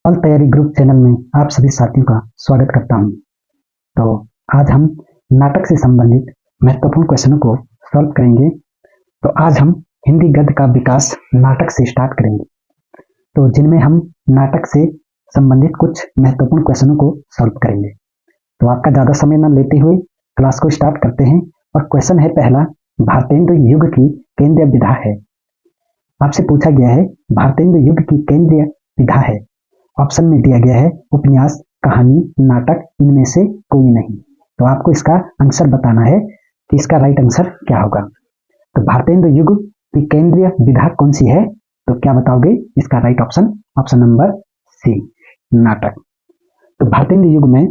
फल तैयारी group channel में आप सभी साथियों का स्वागत करता हूं। तो आज हम नाटक से संबंधित महत्वपूर्ण क्वेश्चनों को सॉल्व करेंगे। तो आज हम हिंदी गद्य का विकास नाटक से स्टार्ट करेंगे, तो जिनमें हम नाटक से संबंधित कुछ महत्वपूर्ण क्वेश्चनों को सॉल्व करेंगे। तो आपका ज़्यादा समय न लेते हुए क्लास को स्टार्ट करते हैं। और क्वेश्चन है पहला, भारतेंदु युग की केंद्रीय विधा है। आपसे पूछा गया है भारतेंदु युग की केंद्रीय विधा है। ऑप्शन में दिया गया है उपन्यास, कहानी, नाटक, इनमें से कोई नहीं। तो आपको इसका आंसर बताना है कि इसका राइट आंसर क्या होगा। तो भारतेंदु युग की केंद्रीय विधा कौन सी है, तो क्या बताओगे इसका right option? Option number C, नाटक। तो भारतेंदु युग में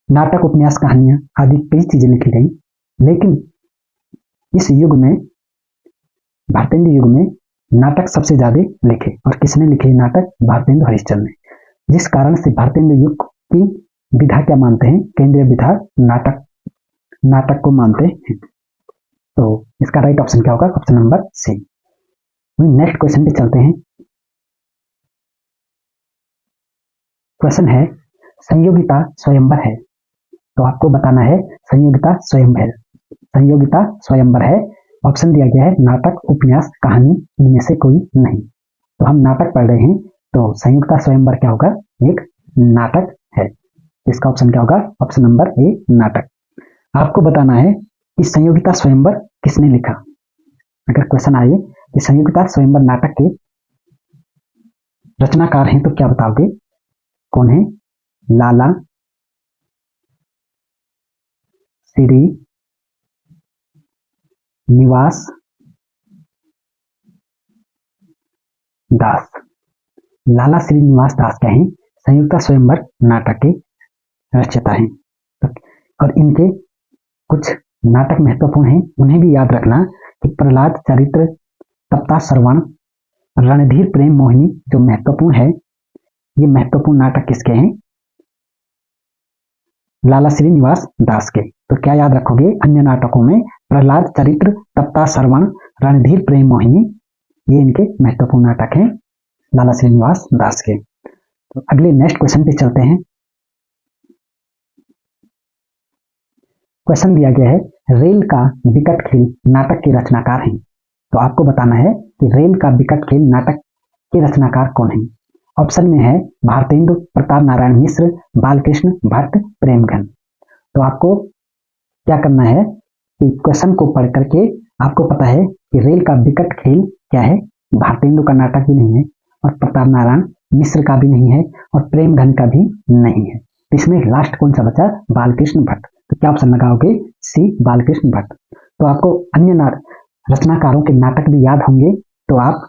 नाटक, उपन्यास, कहानियां आदि कई चीजें लिखी गई, लेकिन इस युग में, भारतेंदु युग में नाटक सबसे ज्यादा लिखे। और किसने लिखे नाटक? भारतेंदु हरिश्चंद्र ने। जिस कारण से भारतेंदु युग की विधा क्या मानते हैं? केंद्रीय विधा नाटक, नाटक को मानते हैं। तो इसका राइट ऑप्शन क्या होगा? Option number C. Next question पे चलते हैं। क्वेश्चन है संयोगिता स्वयंवर है। तो आपको बताना है संयोगिता स्वयंवर, संयोगिता स्वयंवर है। ऑप्शन दिया गया है नाटक, उपन्यास, कहानी, इनमें से कोई नहीं। तो हम नाटक पढ़ रहे हैं, तो संयुक्ता स्वयंवर क्या होगा? एक नाटक है। इसका ऑप्शन क्या होगा? ऑप्शन नंबर ए, नाटक। आपको बताना है कि संयोगिता स्वयंवर किसने लिखा। अगर क्वेश्चन आए कि संयोगिता स्वयंवर नाटक के रचनाकार हैं, तो क्या बताओगे? कौन है? लाला श्री निवास दास। लाला श्रीनिवास दास क्या हैं? संयुक्ता स्वयंवर नाटक के रचयिता हैं। और इनके कुछ नाटक महत्वपूर्ण हैं, उन्हें भी याद रखना कि प्रहलाद चरित्र, तप्ता श्रवण, रणधीर प्रेम मोहिनी जो महत्वपूर्ण है, ये महत्वपूर्ण नाटक किसके हैं? लाला श्रीनिवास दास के। तो क्या याद रखोगे? अन्य नाटकों में प्रहलाद चरित्र, तप्ता श्रवण, रणधीर प्रेम मोहिनी, ये इनके महत्वपूर्ण नाटक हैं लाला श्रीनिवास दास के। तो अगले नेक्स्ट क्वेश्चन पे चलते हैं। क्वेश्चन दिया गया है रेल का विकट खेल नाटक के रचनाकार हैं। तो आपको बताना है कि रेल का विकट खेल नाटक के रचनाकार कौन हैं। ऑप्शन में है भारतेंदु प्रताप नारायण मिश्र, बालकृष्ण भट्ट, प्रेमघन। तो आपको क्या करना है कि क्वेश्चन को पढ़ करके आपको पता है कि रेल का विकट खेल क्या है। भारतेंदु का नाटक भी नहीं है, और प्रताप नारायण मिश्र का भी नहीं है, और प्रेमघन का भी नहीं है। इसमें लास्ट कौन सा बचा? बालकृष्ण भट्ट। तो क्या ऑप्शन लगाओगे? सी, बालकृष्ण भट्ट। तो आपको अन्य रचनाकारों के नाटक भी याद होंगे, तो आप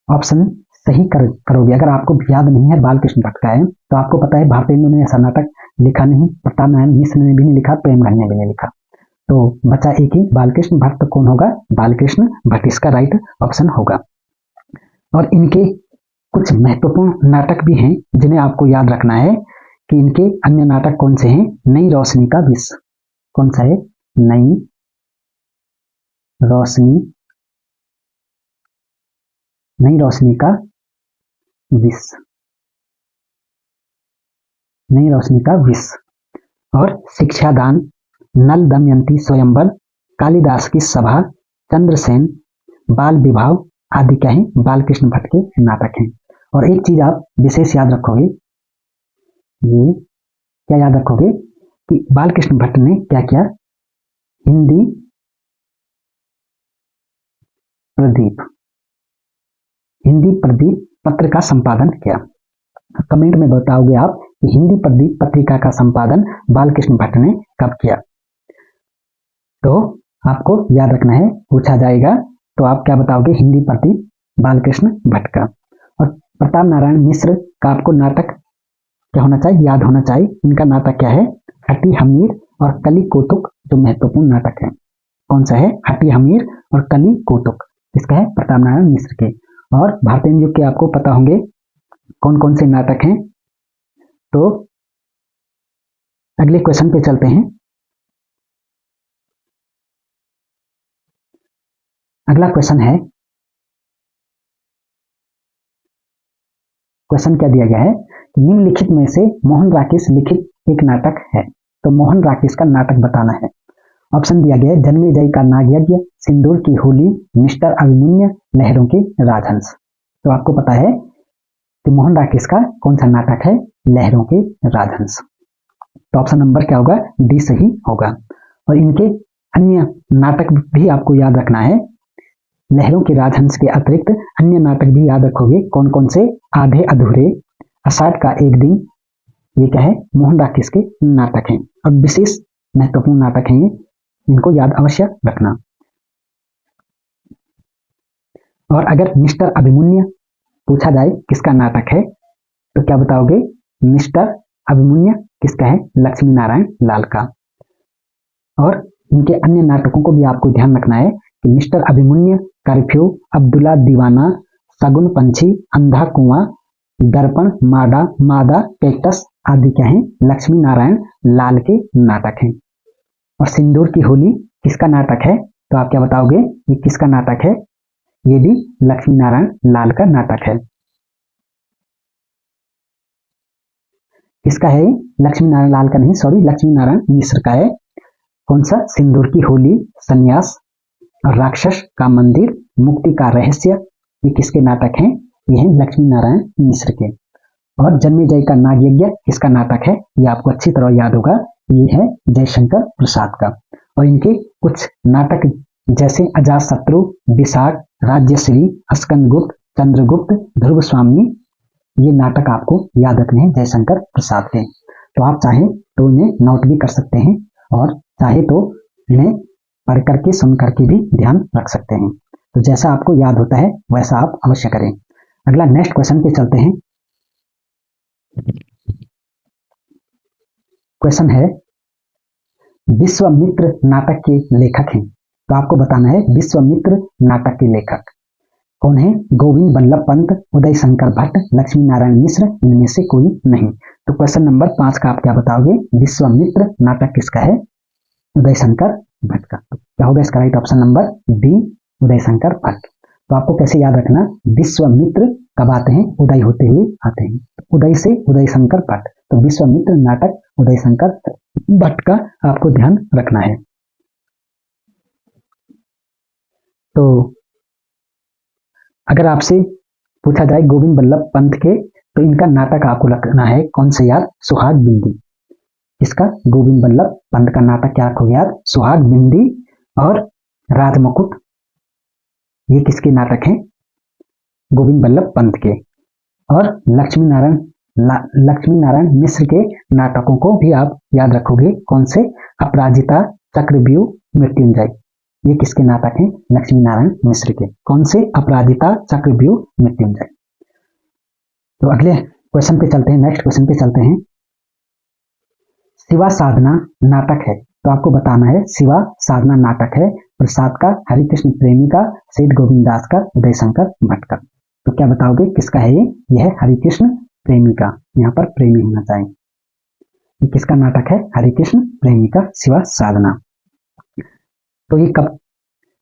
ऑप्शन सही करोगे। अगर आपको याद नहीं है बालकृष्ण भट्ट का है, तो आपको पता है भारतेंदु ने ऐसा नाटक लिखा नहीं, प्रताप नारायण मिश्र ने भी नहीं लिखा, प्रेमघन ने भी नहीं लिखा। तो बचा एक ही, बालकृष्ण भट्ट। तो कौन होगा? बालकृष्ण भट्ट इसका राइट ऑप्शन होगा। और इनके कुछ महत्वपूर्ण नाटक भी हैं जिन्हें आपको याद रखना है कि इनके अन्य नाटक कौन से हैं। नई रोशनी का विष, कौन सा है? नई रोशनी, नई रोशनी का विष, नई रोशनी का विष। और शिक्षादान, नल दमयंती स्वयंवर, कालिदास की सभा, चंद्रसेन, बाल विभाव आदि क्या है? बालकृष्ण भट्ट के नाटक हैं। और एक चीज आप विशेष याद रखोगे, ये क्या याद रखोगे कि बालकृष्ण भट्ट ने क्या किया? हिंदी प्रदीप, हिंदी प्रदीप पत्र का संपादन किया। कमेंट में बताओगे आप कि हिंदी प्रदीप पत्रिका का संपादन बालकृष्ण भट्ट ने कब किया। तो आपको याद रखना है, पूछा जाएगा तो आप क्या बताओगे? हिंदी प्रदीप बालकृष्ण भट्ट का। और प्रताप नारायण मिश्र का आपको नाटक क्या होना चाहिए? याद होना चाहिए। इनका नाटक क्या है? हटी हमीर और कली कौतुक, जो महत्वपूर्ण नाटक है। कौन सा है? हटी हमीर और कली कौतुक, इसका है प्रताप नारायण मिश्र के। और भारतेंदु युग के आपको पता होंगे कौन कौन से नाटक हैं। तो अगले क्वेश्चन पे चलते हैं। अगला क्वेश्चन है क्वेश्चन क्या दिया गया है कि निम्नलिखित में से मोहन राकेश लिखित एक नाटक है। तो मोहन राकेश का नाटक बताना है। ऑप्शन दिया गया है जन्मेजय का नागयज्ञ, सिंदूर की होली, मिस्टर अभिमन्यु, लहरों के राजहंस। तो आपको पता है कि मोहन राकेश का कौन सा नाटक है, लहरों के राजहंस। तो ऑप्शन नंबर क्या होगा, डी सही होगा। और इनके अन्य नाटक भी आपको याद रखना है। लहरों के राजहंस के अतिरिक्त अन्य नाटक भी याद रखोगे। कौन कौन से, आधे अधूरे, आषाढ़ का एक दिन, ये क्या है, मोहन राकेश के नाटक हैं और विशेष महत्वपूर्ण नाटक हैं ये, इनको याद अवश्य रखना। और अगर मिस्टर अभिमन्यु पूछा जाए किसका नाटक है तो क्या बताओगे, मिस्टर अभिमन्यु किसका है, लक्ष्मी नारायण लाल का। और इनके अन्य नाटकों को भी आपको ध्यान रखना है कि मिस्टर अभिमन्यु, कर्फ्यू, अब्दुल्ला दीवाना, सगुन पंछी, अंधा कुआं, दर्पण, मादा, कैक्टस आदि क्या है, लक्ष्मी नारायण लाल के नाटक हैं। और सिंदूर की होली किसका नाटक है, तो आप क्या बताओगे, ये किसका नाटक है, ये भी लक्ष्मी नारायण लाल का नाटक है। किसका है, लक्ष्मी नारायण लाल का नहीं, सॉरी, लक्ष्मी नारायण मिश्र का है। कौन सा, सिंदूर की होली, संन्यास, राक्षस का मंदिर, मुक्ति का रहस्य, ये किसके नाटक हैं, ये हैं लक्ष्मी नारायण मिश्र के। और जन्मेजय का नागयज्ञ किसका नाटक है, ये आपको अच्छी तरह याद होगा, ये है जयशंकर प्रसाद का। और इनके कुछ नाटक जैसे अजातशत्रु, विशाख, राज्यश्री, स्कंदगुप्त, चंद्रगुप्त, ध्रुव स्वामी, ये नाटक आपको याद रखने हैं जयशंकर प्रसाद के। तो आप चाहें तो इन्हें नोट भी कर सकते हैं और चाहे तो इन्हें पढ़ करके सुन करके भी ध्यान रख सकते हैं। तो जैसा आपको याद होता है वैसा आप अवश्य करें। अगला नेक्स्ट क्वेश्चन पे चलते हैं। क्वेश्चन है, विश्वामित्र नाटक के लेखक हैं। तो आपको बताना है विश्वामित्र नाटक के लेखक कौन है, गोविंद बल्लभ पंत, उदय शंकर भट्ट, लक्ष्मी नारायण मिश्र, इनमें से कोई नहीं। तो क्वेश्चन नंबर 5 का आप क्या बताओगे, विश्वामित्र नाटक किसका है, उदय शंकर भट्ट का। तो क्या होगा इसका right option number B, Uday Shankar Bhatt. तो आपको कैसे याद रखना, विश्वामित्र कब आते हैं, उदय होते हुए आते हैं, उदय से उदय शंकर भट्ट। तो विश्वामित्र नाटक उदय शंकर भट्ट का आपको ध्यान रखना है। तो अगर आपसे पूछा जाए गोविंद बल्लभ पंत के, तो इनका नाटक आपको रखना है कौन सा याद, सुहाग बिंदी। इसका गोविंद बल्लभ पंत का नाटक क्या रखोगे याद, सुहाग बिंदी और राजमुकुट, ये किसके नाटक हैं, गोविंद बल्लभ पंत के। और लक्ष्मी नारायण मिश्र के नाटकों को भी आप याद रखोगे, कौन से, अपराजिता, चक्रव्यूह, मृत्युंजय, ये किसके नाटक हैं, लक्ष्मी नारायण मिश्र के। कौन से, अपराजिता, चक्रव्यूह, मृत्युंजय। तो अगले क्वेश्चन पे चलते हैं, नेक्स्ट क्वेश्चन पे चलते हैं। शिवा साधना नाटक है, तो आपको बताना है शिवा साधना नाटक है प्रसाद का, हरिकृष्ण प्रेमी का, सेठ गोविंद दास का, उदय शंकर भट्ट का। तो क्या बताओगे किसका है, ये है हरिकृष्ण प्रेमी का, यहाँ पर प्रेमी होना चाहिए। ये किसका नाटक है, हरिकृष्ण प्रेमी का शिवा साधना। तो ये कब,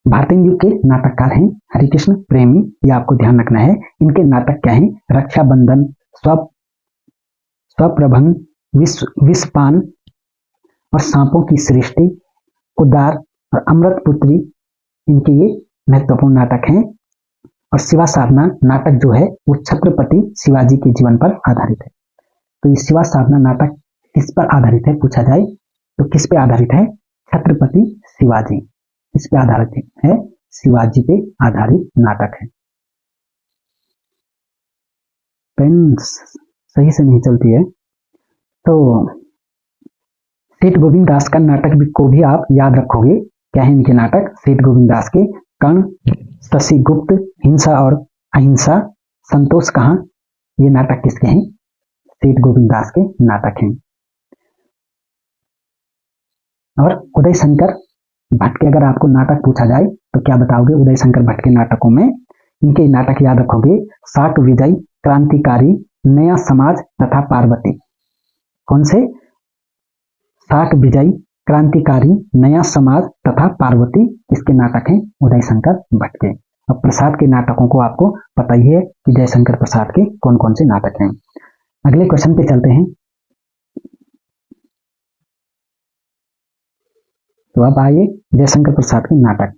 भारतीय युग के नाटककार हैं हरिकृष्ण प्रेमी, ये आपको ध्यान रखना है। इनके नाटक क्या हैं, रक्षाबंधन, स्वप्रभंग, विषपान और सांपों की सृष्टि, उदार और अमृत पुत्री, इनके ये महत्वपूर्ण नाटक हैं। और शिवा साधना नाटक जो है वो छत्रपति शिवाजी के जीवन पर आधारित है। तो ये शिवा साधना नाटक किस पर आधारित है पूछा जाए तो किस पे आधारित है, छत्रपति शिवाजी, इस पे आधारित है, शिवाजी पे आधारित नाटक है। पेन सही से नहीं चलती है। तो सेठ गोविंद दास का नाटक को भी आप याद रखोगे, क्या है इनके नाटक, सेठ गोविंद दास के कर्ण, शशि गुप्त, हिंसा और अहिंसा, संतोष कहाँ, ये नाटक किसके हैं, सेठ गोविंद दास के नाटक हैं। और उदय शंकर भट्ट के अगर आपको नाटक पूछा जाए तो क्या बताओगे, उदय शंकर भट्ट के नाटकों में इनके नाटक याद रखोगे, शाक विजय, क्रांतिकारी, नया समाज तथा पार्वती। कौन से, शाक विजय, क्रांतिकारी, नया समाज तथा पार्वती, इसके नाटक हैं उदय शंकर भट्ट के। अब प्रसाद के नाटकों को आपको पता ही है कि जयशंकर प्रसाद के कौन कौन से नाटक हैं। अगले क्वेश्चन पे चलते हैं। तो अब आइए जयशंकर प्रसाद के नाटक।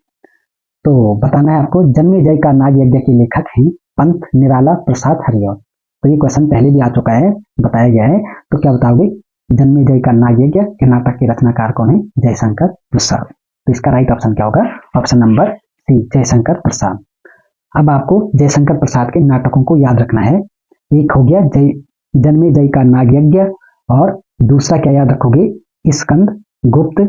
तो बताना है आपको, जन्मेजय का नाग यज्ञ के लेखक हैं पंत निराला प्रसाद हरिऔर। तो ये क्वेश्चन पहले भी आ चुका है, बताया गया है। तो क्या बताओगे, जन्मेजय का नाग यज्ञ के नाटक के रचनाकार कौन है? जयशंकर प्रसाद। तो इसका राइट ऑप्शन क्या होगा? ऑप्शन नंबर सी, जयशंकर प्रसाद। अब आपको जयशंकर प्रसाद के नाटकों को याद रखना है। एक हो गया जन्मेजय का नाग यज्ञ, और दूसरा क्या याद रखोगे? स्कंद गुप्त।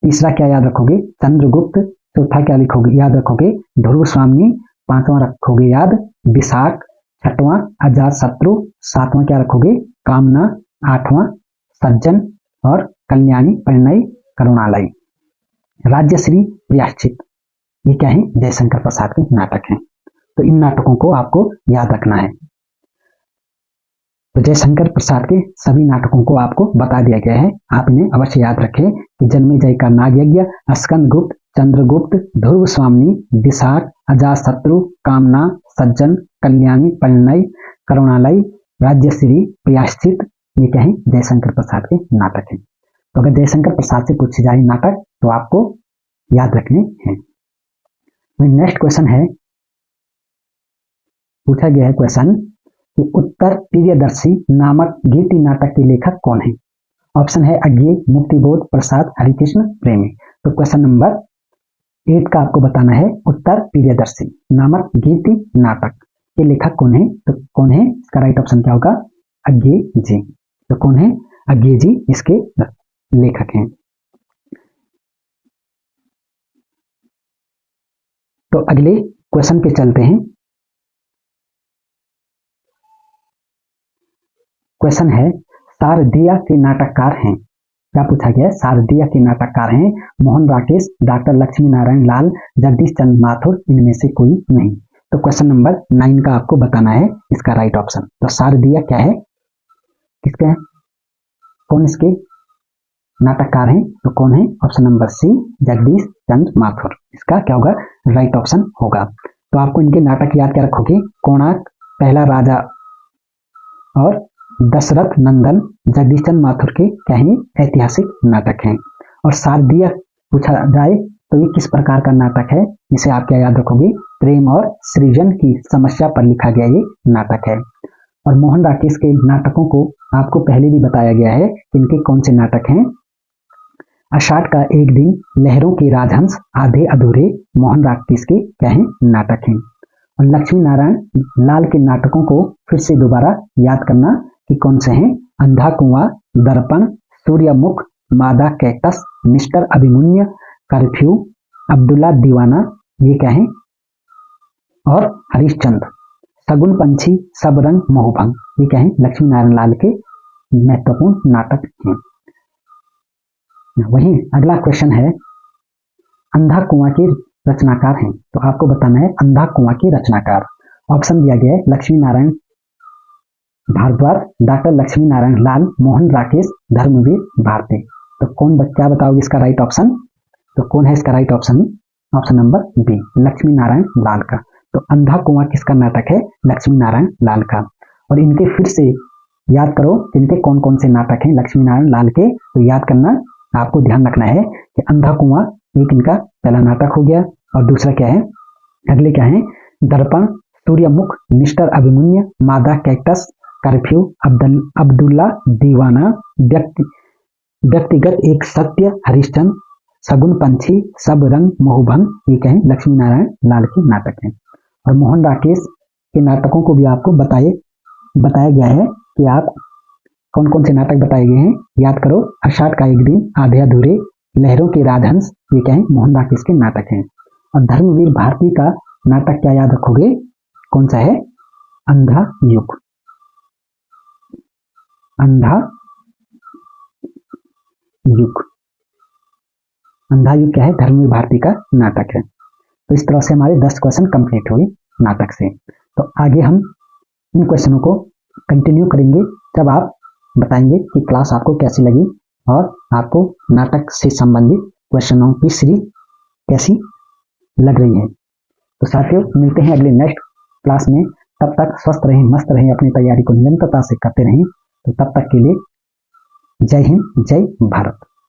तीसरा क्या याद रखोगे? चंद्रगुप्त। चौथा क्या लिखोगे, याद रखोगे? ध्रुव स्वामी। पांचवा रखोगे याद विशाख। छठवां अजातशत्रु। सातवां क्या रखोगे? कामना। आठवां सज्जन, और कल्याणी परिणय करुणालय। राज्यश्री प्रायश्चित, ये क्या है? जयशंकर प्रसाद के नाटक हैं। तो इन नाटकों को आपको याद रखना है। तो जयशंकर प्रसाद के सभी नाटकों को आपको बता दिया गया है, आप इन्हें अवश्य याद रखें कि जन्मेजय का नाग यज्ञ, स्कंद गुप्त, चंद्रगुप्त, ध्रुव स्वामी, विशाख, अजातशत्रु, कामना, सज्जन, कल्याणी परिणय करुणालय, राज्यश्री प्रायश्चित, ये क्या है? जयशंकर प्रसाद के नाटक हैं। तो अगर जयशंकर प्रसाद से पूछे जाए नाटक तो आपको याद रखने हैं। नेक्स्ट क्वेश्चन है, पूछा गया है क्वेश्चन कि उत्तर प्रियदर्शी नामक गीति नाटक के लेखक कौन है? ऑप्शन है अज्ञेय, मुक्तिबोध, प्रसाद, हरिकृष्ण प्रेमी। तो क्वेश्चन नंबर 8 का आपको बताना है, उत्तर प्रियदर्शी नामक गीति नाटक के लेखक कौन है? तो कौन है? इसका राइट ऑप्शन क्या होगा? अज्ञेय जी। तो कौन है? अज्ञेय जी इसके लेखक हैं। तो अगले क्वेश्चन पे चलते हैं। क्वेश्चन है, शारदीय के नाटककार हैं। क्या पूछा गया है? शारदीय के नाटककार हैं मोहन राकेश, डॉक्टर लक्ष्मी नारायण लाल, जगदीश चंद्र माथुर, इनमें से कोई नहीं। तो क्वेश्चन नंबर 9 का आपको बताना है इसका राइट ऑप्शन। तो शारदीय क्या है? किसके हैं? कौन इसके नाटककार हैं? तो कौन है? ऑप्शन नंबर सी, जगदीश चंद्र माथुर। इसका क्या होगा? राइट ऑप्शन होगा। तो आपको इनके नाटक याद क्या रखोगे? कोणार्क, पहला राजा, और दशरथ नंदन, जगदीश चंद्र माथुर के क्या है? ऐतिहासिक नाटक हैं। और शारदीय पूछा जाए तो ये किस प्रकार का नाटक है? इसे आप क्या याद रखोगे? प्रेम और सृजन की समस्या पर लिखा गया ये नाटक है। और मोहन राकेश के नाटकों को आपको पहले भी बताया गया है कि इनके कौन से नाटक हैं। आषाढ़ का एक दिन, लहरों के राजहंस, आधे अधूरे, मोहन राकेश के क्या है? नाटक हैं। और लक्ष्मी नारायण लाल के नाटकों को फिर से दोबारा याद करना कि कौन से हैं? अंधा कुआं, दर्पण, सूर्यमुख, मादा cactus, mister Abhimanyu, curfew, Abdullah दीवाना, ये क्या है? और हरिश्चंद्र, सगुन पंछी, सब रंग मोहभंग, ये क्या है? लक्ष्मी नारायण लाल के महत्वपूर्ण नाटक हैं। वहीं अगला क्वेश्चन है, अंधा कुआं के रचनाकार हैं। तो आपको बताना है अंधा कुआं के रचनाकार। ऑप्शन दिया गया है लक्ष्मी नारायण भारद्वाज, डॉक्टर लक्ष्मी नारायण लाल, मोहन राकेश, धर्मवीर भारती। तो कौन क्या बताओगे इसका राइट ऑप्शन? तो कौन है इसका right option? Option number B, Lakshmi Narayan Lal का। तो अंधा कुआं किसका नाटक है? लक्ष्मी नारायण लाल का। और इनके फिर से याद करो इनके कौन कौन से नाटक हैं लक्ष्मी नारायण लाल के। तो याद करना, आपको ध्यान रखना है कि अंधा कुआं एक इनका पहला नाटक हो गया। और दूसरा क्या है? अगले क्या है? दर्पण, सूर्यमुख, मिस्टर अभिमन्यु, मादा कैक्टस, कर्फ्यू, अब्दुल्ला दीवाना, व्यक्तिगत एक सत्य, हरिश्चंद्र, सगुन पंछी, सब रंग मोहभंग, ये क्या है? लक्ष्मी नारायण लाल के नाटक हैं। और मोहन राकेश के नाटकों को भी आपको बताया गया है कि आप कौन कौन से नाटक बताए गए हैं। याद करो, आषाढ़ का एक दिन, आधे अधूरे, लहरों के राजहंस, ये क्या है? मोहन राकेश के नाटक हैं। और धर्मवीर भारती का नाटक क्या याद रखोगे? कौन सा है? अंधा युग। अंधा युग, अंधा युग क्या है? धर्मवीर भारती का नाटक है। तो इस तरह से हमारे 10 क्वेश्चन कंप्लीट हुए नाटक से। तो आगे हम इन क्वेश्चनों को कंटिन्यू करेंगे जब आप बताएंगे कि क्लास आपको कैसी लगी और आपको नाटक से संबंधित क्वेश्चनों की सीरीज कैसी लग रही है। तो साथियों मिलते हैं अगले नेक्स्ट क्लास में। तब तक स्वस्थ रहें, मस्त रहें, अपनी तैयारी को निरंतरता से करते रहें। तो तब तक के लिए जय हिंद, जय भारत।